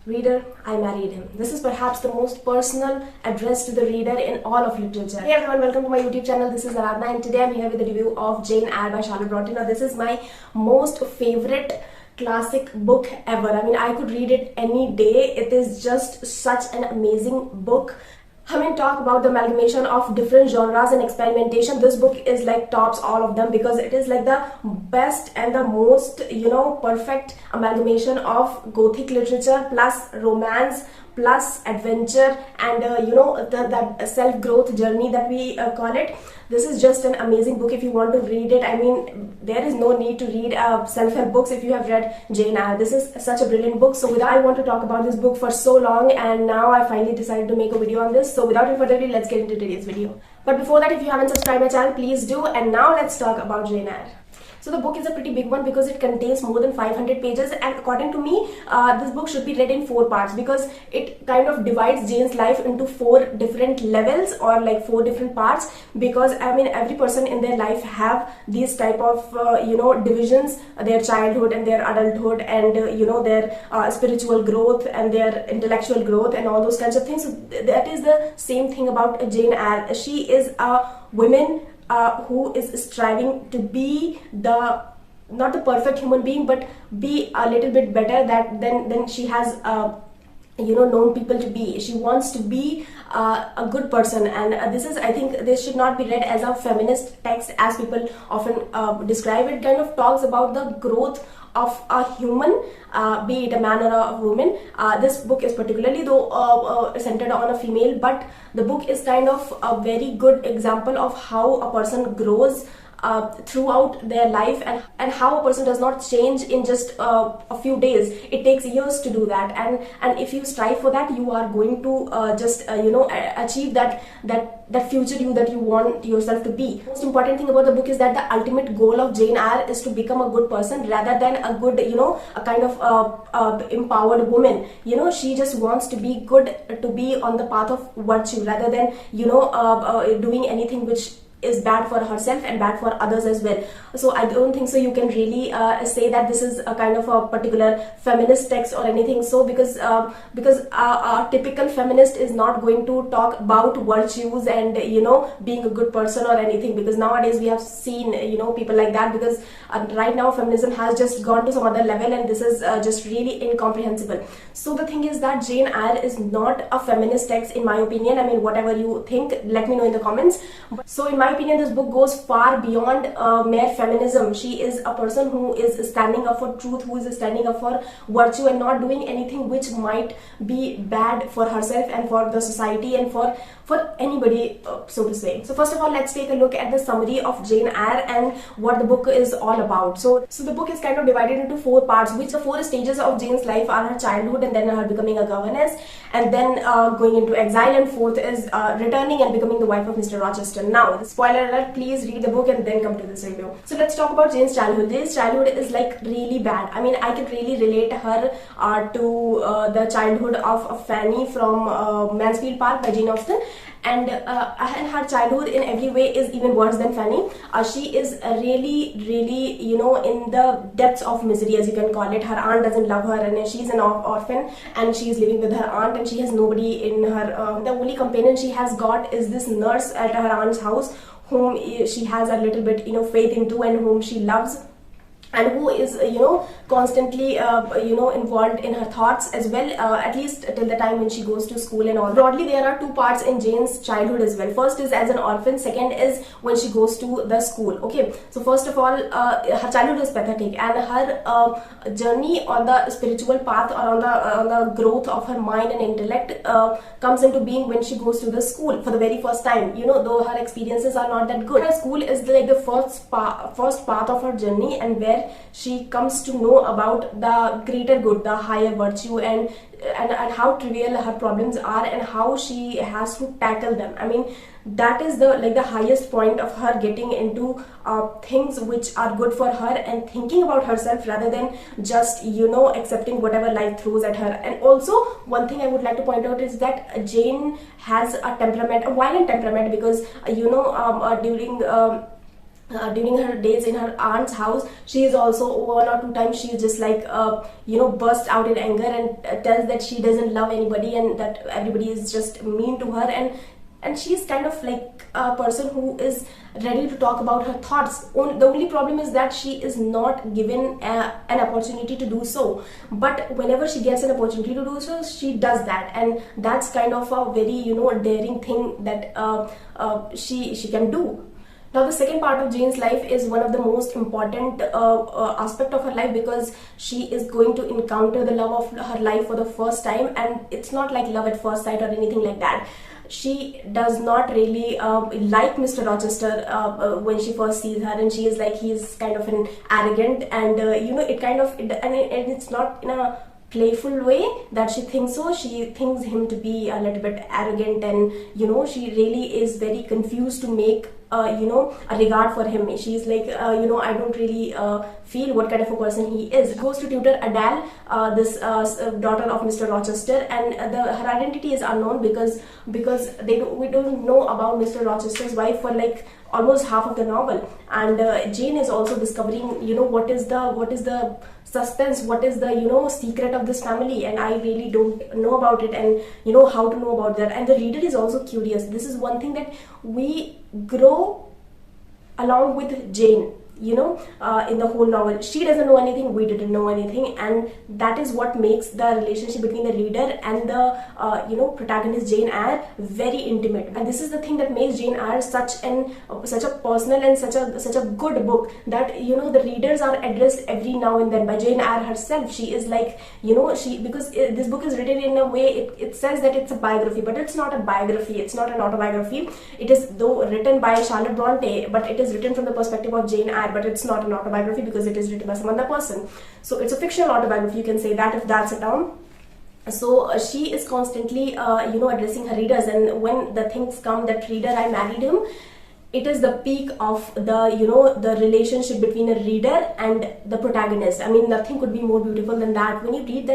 Reader, I married him. This is perhaps the most personal address to the reader in all of literature. Hey everyone, welcome to my YouTube channel. This is Aradhna and today I'm here with a review of Jane Eyre by Charlotte Bronte. Now this is my most favorite classic book ever. I mean, I could read it any day. It is just such an amazing book. I mean, talk about the amalgamation of different genres and experimentation. This book is like tops all of them because it is like the best and the most, perfect amalgamation of Gothic literature plus romance plus adventure and that self-growth journey that we call it. This is just an amazing book if you want to read it. I mean, there is no need to read self-help books if you have read Jane Eyre. This is such a brilliant book. So I want to talk about this book for so long and now I finally decided to make a video on this. So without any further ado, let's get into today's video. But before that, if you haven't subscribed my channel, please do. And now let's talk about Jane Eyre. So the book is a pretty big one because it contains more than 500 pages and according to me, this book should be read in 4 parts because it kind of divides Jane's life into 4 different levels or like 4 different parts, because I mean every person in their life have these type of divisions, their childhood and their adulthood and their spiritual growth and their intellectual growth and all those kinds of things. So that is the same thing about Jane Eyre. She is a woman who is striving to be not the perfect human being, but be a little bit better than she has known people to be. She wants to be a good person, and I think this should not be read as a feminist text as people often describe it. Kind of talks about the growth of a human, be it a man or a woman. This book is particularly though centered on a female, but the book is kind of a very good example of how a person grows throughout their life and how a person does not change in just a few days. It takes years to do that, and if you strive for that, you are going to achieve that future you that you want yourself to be. Most important thing about the book is that the ultimate goal of Jane Eyre is to become a good person rather than a good a kind of empowered woman. She just wants to be good, to be on the path of virtue rather than doing anything which is bad for herself and bad for others as well. So I don't think so you can really say that this is a kind of a particular feminist text or anything. So because a typical feminist is not going to talk about virtues and being a good person or anything, because nowadays we have seen people like that, because right now feminism has just gone to some other level and this is just really incomprehensible. So the thing is that Jane Eyre is not a feminist text in my opinion. I mean, whatever you think, let me know in the comments. So in my opinion, this book goes far beyond mere feminism. She is a person who is standing up for truth, who is standing up for virtue and not doing anything which might be bad for herself and for the society and for anybody, so to say. So first of all, let's take a look at the summary of Jane Eyre and what the book is all about. So the book is kind of divided into 4 parts, which the 4 stages of Jane's life are her childhood and then her becoming a governess and then going into exile, and 4th is returning and becoming the wife of Mr. Rochester. Now, spoiler alert, please read the book and then come to this review. So let's talk about Jane's childhood. Jane's childhood is like really bad. I mean, I could really relate her to the childhood of Fanny from Mansfield Park by Jane Austen. And her childhood in every way is even worse than Fanny. She is really in the depths of misery, as you can call it. Her aunt doesn't love her and she's an orphan and she is living with her aunt and she has nobody in her. The only companion she has got is this nurse at her aunt's house, whom she has a little bit faith into and whom she loves, and who is constantly involved in her thoughts as well, at least till the time when she goes to school and all. Broadly, there are 2 parts in Jane's childhood as well. First is as an orphan, second is when she goes to the school. Okay, so first of all, her childhood is pathetic and her journey on the spiritual path or on the growth of her mind and intellect comes into being when she goes to the school for the very first time, though her experiences are not that good. Her school is like the first path of her journey, and where she comes to know about the greater good, the higher virtue, and how trivial her problems are and how she has to tackle them. I mean, that is the highest point of her getting into things which are good for her and thinking about herself rather than just accepting whatever life throws at her. And also, one thing I would like to point out is that Jane has a violent temperament, because during during her days in her aunt's house, she is also one or two times she just like burst out in anger and tells that she doesn't love anybody and that everybody is just mean to her, and she's kind of like a person who is ready to talk about her thoughts. The only problem is that she is not given an opportunity to do so, but whenever she gets an opportunity to do so, she does that, and that's kind of a very daring thing that she can do. Now, the second part of Jane's life is one of the most important aspect of her life, because she is going to encounter the love of her life for the first time, and it's not like love at first sight or anything like that. She does not really like Mr. Rochester when she first sees her, and she is like, he's kind of an arrogant, and it's not in a playful way that she thinks so. She thinks him to be a little bit arrogant, and she really is very confused to make a regard for him. She's like, I don't really feel what kind of a person he is. She goes to tutor Adele, this daughter of Mr. Rochester, and her identity is unknown because we don't know about Mr. Rochester's wife for like almost half of the novel, and Jane is also discovering what is the suspense, what is the secret of this family, and I really don't know about it, and how to know about that, and the reader is also curious. This is one thing that we grow along with Jane, in the whole novel. She doesn't know anything, we didn't know anything, and that is what makes the relationship between the reader and the protagonist Jane Eyre very intimate. And this is the thing that makes Jane Eyre such a personal and such a good book, that the readers are addressed every now and then by Jane Eyre herself. She is like, because this book is written in a way, it says that it's a biography, but it's not a biography, it's not an autobiography. It is though written by Charlotte Bronte, but it is written from the perspective of Jane Eyre, but it's not an autobiography because it is written by some other person. So it's a fictional autobiography, you can say that, if that's a term. So she is constantly addressing her readers, and when the things come that, reader, I married him, it is the peak of the relationship between a reader and the protagonist. I mean, nothing could be more beautiful than that. When you read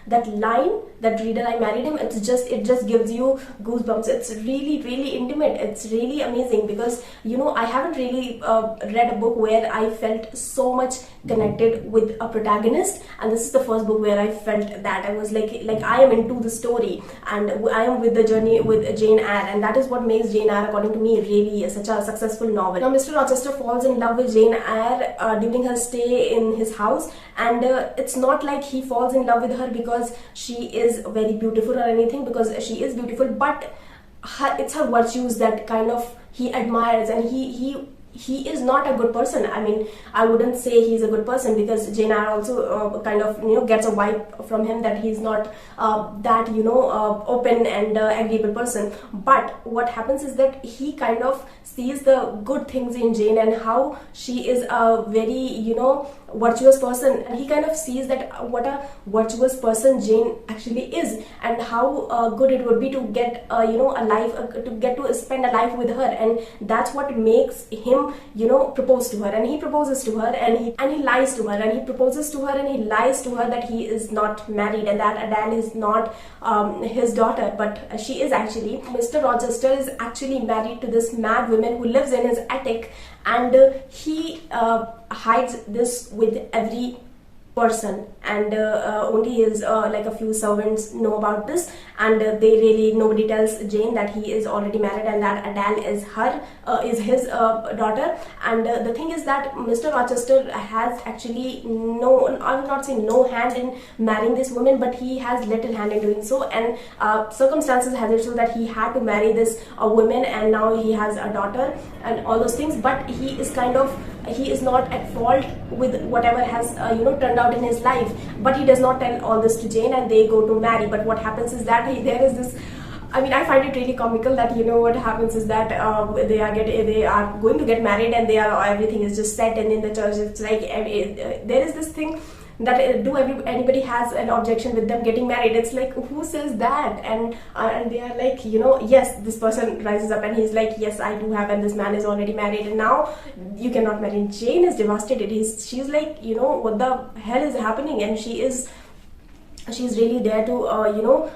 that line, that reader, I married him, it just gives you goosebumps. It's really, really intimate. It's really amazing, because I haven't really read a book where I felt so much connected with a protagonist, and this is the first book where I felt that. I was like I am into the story, and I am with the journey with Jane Eyre, and that is what makes Jane Eyre, according to me, really such a successful novel. Now, Mr. Rochester falls in love with Jane Eyre during her stay in his house, and it's not like he falls in love with her because she is very beautiful or anything, because she is beautiful, but it's her virtues that kind of he admires, and he is not a good person. I mean, I wouldn't say he's a good person, because Jane Eyre also kind of gets a vibe from him that he's not that open and agreeable person. But what happens is that he kind of sees the good things in Jane and how she is a very virtuous person, and he kind of sees that what a virtuous person Jane actually is, and how good it would be to get a life, to get to spend a life with her, and that's what makes him propose to her. And he proposes to her, and he lies to her, and he proposes to her, and he lies to her that he is not married, and that Adele is not his daughter, but she is actually. Mr. Rochester is actually married to this mad woman who lives in his attic, and he hides this with every person, and only his like a few servants know about this, and nobody tells Jane that he is already married and that Adele is his daughter. And the thing is that Mr. Rochester has actually I will not say no hand in marrying this woman, but he has little hand in doing so, and circumstances has it so that he had to marry this woman, and now he has a daughter and all those things, but he is not at fault with whatever has turned out in his life. But he does not tell all this to Jane, and they go to marry. But what happens is that there is this, I mean, I find it really comical that what happens is that they are going to get married, and everything is just set, and in the church it's like there is this thing that anybody has an objection with them getting married. It's like, who says that? And they are like, yes, this person rises up and he's like, yes, I do have, and this man is already married, and now you cannot marry. Jane is devastated. She's like, what the hell is happening? And she's really there to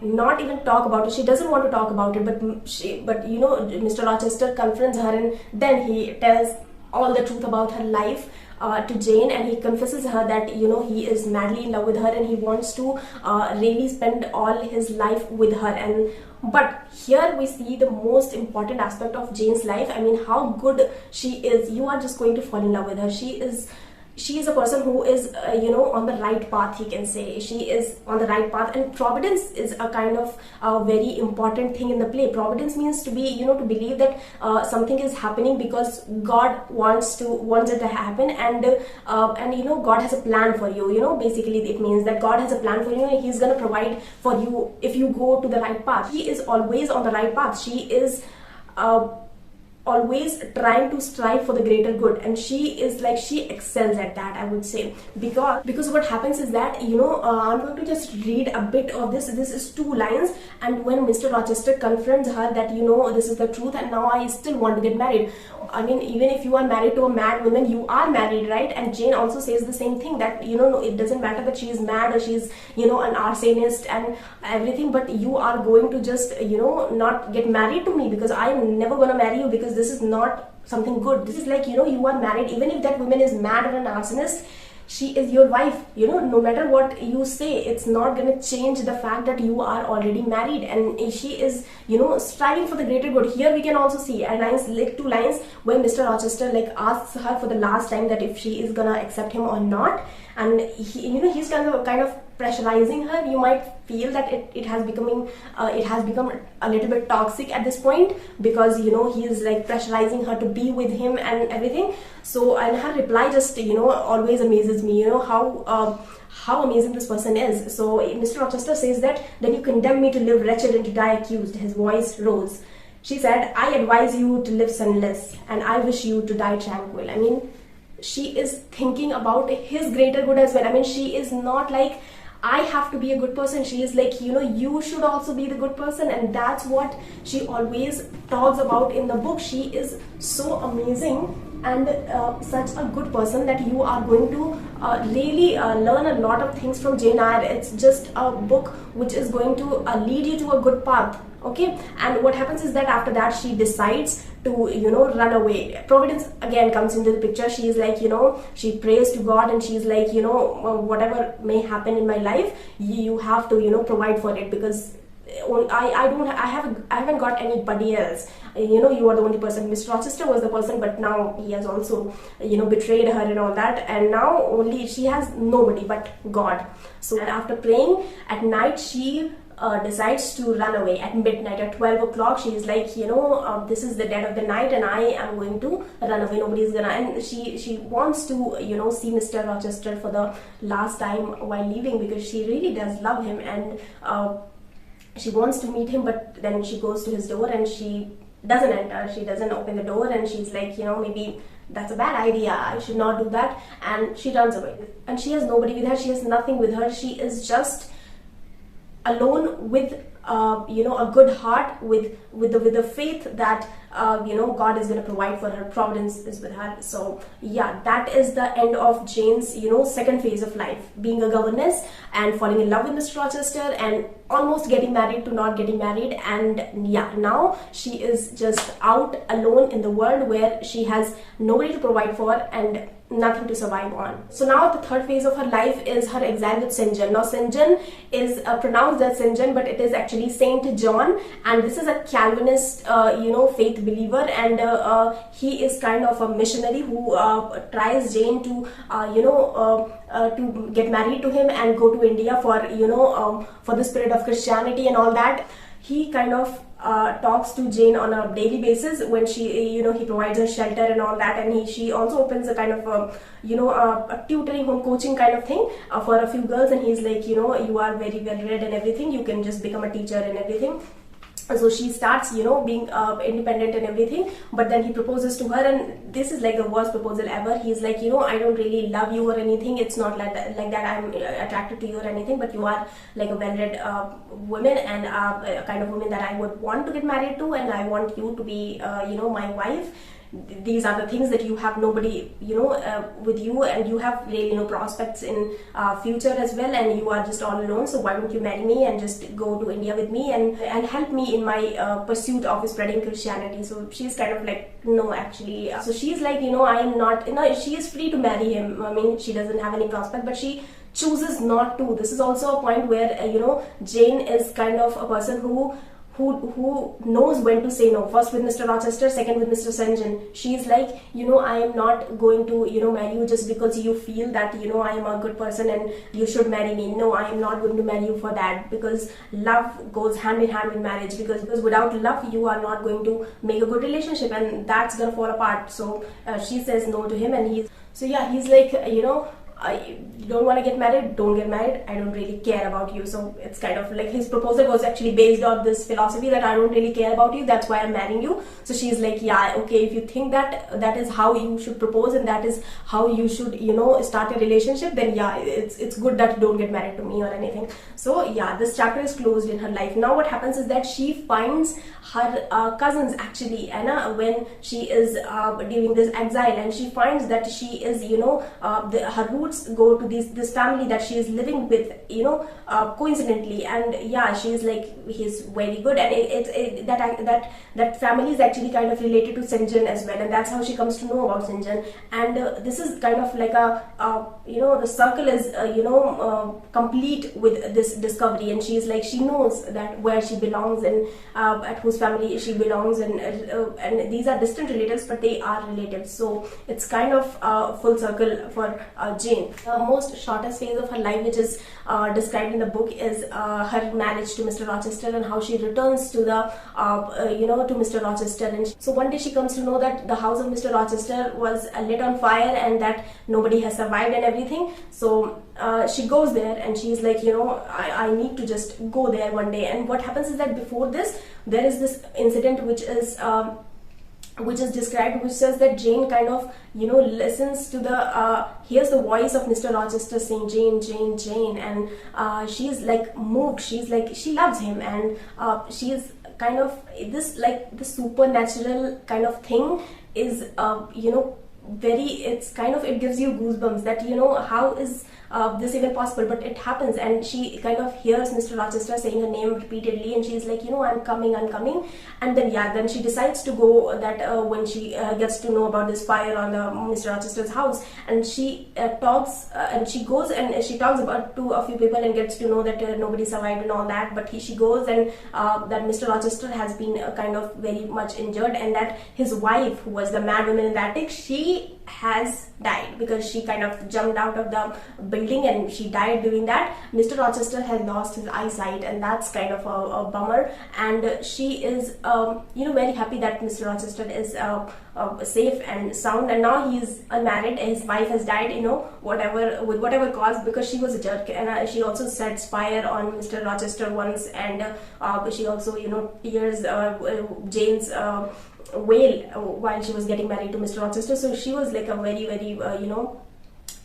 not even talk about it. She doesn't want to talk about it, but Mr. Rochester confronts her, and then he tells all the truth about her life to Jane, and he confesses her that he is madly in love with her and he wants to really spend all his life with her. And but here we see the most important aspect of Jane's life. I mean, how good she is. You are just going to fall in love with her. She is a person who is on the right path, he can say. She is on the right path, and providence is a kind of very important thing in the play. Providence means to be to believe that something is happening because God wants it to happen, and God has a plan for you. Basically it means that God has a plan for you and he's going to provide for you if you go to the right path. She is always on the right path. She is always trying to strive for the greater good, and she excels at that, I would say. Because what happens is that I'm going to just read a bit of this. This is 2 lines, and when Mr. Rochester confronts her that this is the truth and now I still want to get married. I mean, even if you are married to a mad woman, you are married, right? And Jane also says the same thing, that it doesn't matter that she is mad or she's an arsonist and everything, but you are going to just not get married to me because I'm never gonna marry you, because this is not something good. This is like you are married. Even if that woman is mad or an arsonist, she is your wife. No matter what you say, it's not gonna change the fact that you are already married, and she is striving for the greater good. Here we can also see a lines, 2 lines, when Mr. Rochester asks her for the last time that if she is gonna accept him or not, and he's kind of pressurizing her. You might feel that it has become a little bit toxic at this point, because he is pressurizing her to be with him and everything. So, and her reply just always amazes me. How amazing this person is. So Mr. Rochester says that, then you condemn me to live wretched and to die accused. His voice rose. She said, I advise you to live sinless, and I wish you to die tranquil. I mean, she is thinking about his greater good as well. I mean, she is not like, I have to be a good person. She is like, you should also be the good person, and that's what she always talks about in the book. She is so amazing and such a good person that you are going to really learn a lot of things from Jane Eyre. It's just a book which is going to lead you to a good path. Okay, and what happens is that after that she decides to run away. Providence again comes into the picture. She is like, she prays to God, and she's like, whatever may happen in my life, you have to provide for it, because I haven't got anybody else. You are the only person. Mr. Rochester was the person, but now he has also betrayed her and all that, and now only she has nobody but God. So, and after praying at night, she decides to run away at midnight. At 12 o'clock, she is like, this is the dead of the night and I am going to run away. Nobody's gonna. And she wants to see Mr. Rochester for the last time while leaving, because she really does love him, and she wants to meet him. But then she goes to his door and she doesn't enter. She doesn't open the door, and she's like, maybe that's a bad idea, I should not do that, and she runs away. And she has nobody with her. She has nothing with her. She is just alone with a good heart, with the faith that God is going to provide for her. Providence is with her. So yeah, that is the end of Jane's second phase of life, being a governess and falling in love with Mr. Rochester and almost getting married to not getting married. And yeah, now she is just out alone in the world where she has nobody to provide for and nothing to survive on. So now the third phase of her life is her exile with St. John. Now St. John is pronounced as St. John, but it is actually Saint John, and this is a Calvinist faith believer, and he is kind of a missionary who tries Jane to to get married to him and go to India for the spirit of Christianity and all that. He kind of talks to Jane on a daily basis when she, he provides her shelter and all that, and she also opens a kind of, a tutoring home coaching kind of thing for a few girls, and he's like, you are very well read and everything, you can just become a teacher and everything. So she starts, being independent and everything, but then he proposes to her, and this is like the worst proposal ever. He's like, I don't really love you or anything. It's not like that I'm attracted to you or anything, but you are like a well-read woman and a kind of woman that I would want to get married to, and I want you to be, my wife. these are the things that you have nobody, with you, and you have really no prospects in future as well, and you are just all alone. So why don't you marry me and just go to India with me and help me in my pursuit of spreading Christianity. So she's kind of like, no, actually. So she's like, I am not, she is free to marry him. I mean, she doesn't have any prospect, but she chooses not to. This is also a point where Jane is kind of a person who knows when to say no. First with Mr. Rochester, second with Mr. St. John. She's like, I am not going to marry you just because you feel that I am a good person and you should marry me. No, I am not going to marry you for that, because love goes hand in hand with marriage, because without love you are not going to make a good relationship, and that's gonna fall apart. So she says no to him, and he's like, I don't want to get married, don't get married, I don't really care about you. So it's kind of like his proposal was actually based on this philosophy that I don't really care about you, that's why I'm marrying you. So she's like, yeah, okay, if you think that is how you should propose and that is how you should start a relationship, then yeah, it's good that you don't get married to me or anything. So yeah, this chapter is closed in her life. Now what happens is that she finds her cousins actually, Anna, when she is during this exile, and she finds that she is her roots go to this family that she is living with, coincidentally, and yeah, she is like, he's very good, and that family is actually kind of related to St. John as well, and that's how she comes to know about St. John. And this is kind of like the circle is complete with this discovery, and she's like, she knows that where she belongs and at whose family she belongs, and these are distant relatives, but they are relatives. So it's kind of full circle for Jane. The most shortest phase of her life, which is described in the book, is her marriage to Mr. Rochester, and how she returns to the to Mr. Rochester. And so one day she comes to know that the house of Mr. Rochester was lit on fire and that nobody has survived and everything. So she goes there, and she's like, I need to just go there one day. And what happens is that before this, there is this incident which is described, which says that Jane kind of listens to hears the voice of Mr. Rochester saying, Jane, Jane, Jane, and she's like moved. She's like, she loves him, and she's kind of this, like, the supernatural kind of thing is it's kind of, it gives you goosebumps that how is this even possible, but it happens. And she kind of hears Mr. Rochester saying her name repeatedly, and she's like, I'm coming. And then she decides to go, that when she gets to know about this fire on Mr. Rochester's house, and she talks and she goes and she talks about to a few people and gets to know that nobody survived and all that. But she goes, and that Mr. Rochester has been kind of very much injured, and that his wife, who was the mad woman in the attic, she has died because she kind of jumped out of the building and she died doing that. Mr. Rochester has lost his eyesight, and that's kind of a bummer. And she is very happy that Mr. Rochester is safe and sound, and now he's unmarried. His wife has died, with whatever cause, because she was a jerk. And she also sets fire on Mr. Rochester once, and she also tears Jane's wail while she was getting married to Mr. Rochester. So she was like a very, very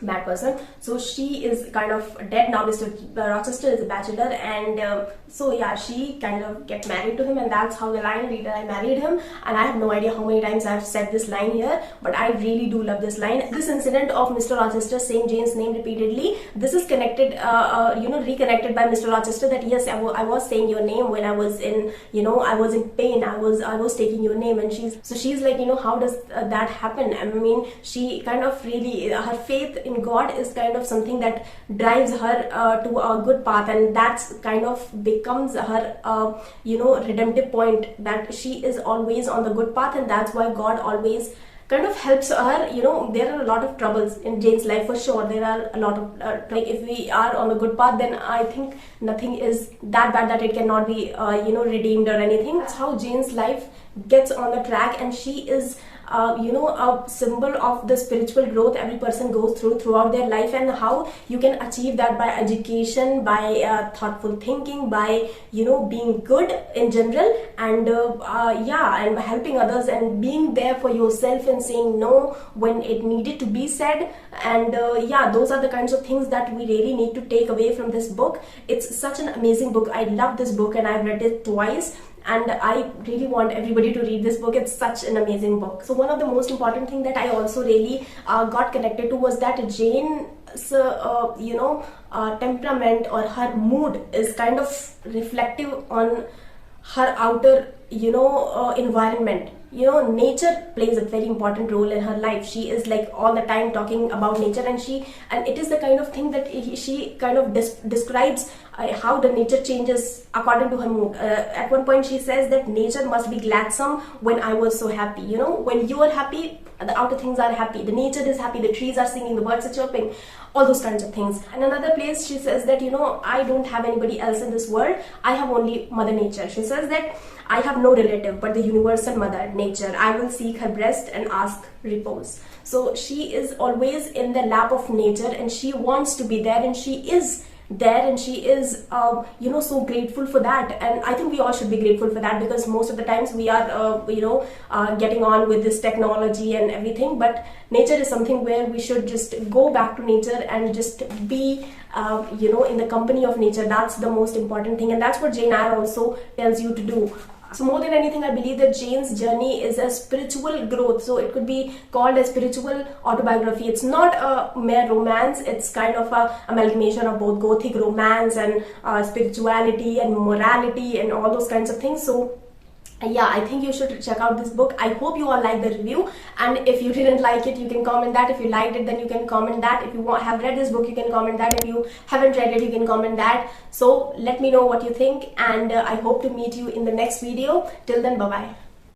mad person. So she is kind of dead now. Mr. Rochester is a bachelor, and so yeah, she kind of get married to him, and that's how the line, reader, I married him. And I have no idea how many times I've said this line here, but I really do love this line. This incident of Mr. Rochester saying Jane's name repeatedly, this is connected reconnected by Mr. Rochester, that yes, I was saying your name when I was in I was in pain, I was taking your name. And she's like, how does that happen? I mean, she kind of really, her faith in God is kind of something that drives her to a good path, and that's kind of becomes her redemptive point, that she is always on the good path, and that's why God always kind of helps her. There are a lot of troubles in Jane's life, for sure. There are a lot of like, if we are on the good path, then I think nothing is that bad that it cannot be redeemed or anything. That's how Jane's life gets on the track, and she is a symbol of the spiritual growth every person goes throughout their life, and how you can achieve that by education, by thoughtful thinking, by being good in general, and and helping others, and being there for yourself, and saying no when it needed to be said. And those are the kinds of things that we really need to take away from this book. It's such an amazing book. I love this book, and I've read it twice. and I really want everybody to read this book. It's such an amazing book. So one of the most important thing that I also really got connected to was that Jane's temperament or her mood is kind of reflective on her outer environment. Nature plays a very important role in her life. She is like all the time talking about nature, and it is the kind of thing that she kind of describes how the nature changes according to her mood. At one point she says that nature must be gladsome when I was so happy. When you are happy, the outer things are happy, the nature is happy, the trees are singing, the birds are chirping, all those kinds of things. And another place she says that I don't have anybody else in this world, I have only Mother Nature. She says that I have no relative but the universal mother nature. I will seek her breast and ask repose. So she is always in the lap of nature, and she wants to be there, and she is there, and she is so grateful for that. And I think we all should be grateful for that, because most of the times we are getting on with this technology and everything, but nature is something where we should just go back to nature and just be in the company of nature. That's the most important thing, and that's what Jane Eyre also tells you to do. So more than anything, I believe that Jane's journey is a spiritual growth. So it could be called a spiritual autobiography. It's not a mere romance. It's kind of a amalgamation of both Gothic romance and spirituality and morality and all those kinds of things. So yeah, I think you should check out this book. I hope you all like the review, and if you didn't like it, you can comment that. If you liked it, then you can comment that. If you have read this book, you can comment that. If you haven't read it, you can comment that. So let me know what you think, and I hope to meet you in the next video. Till then, bye bye.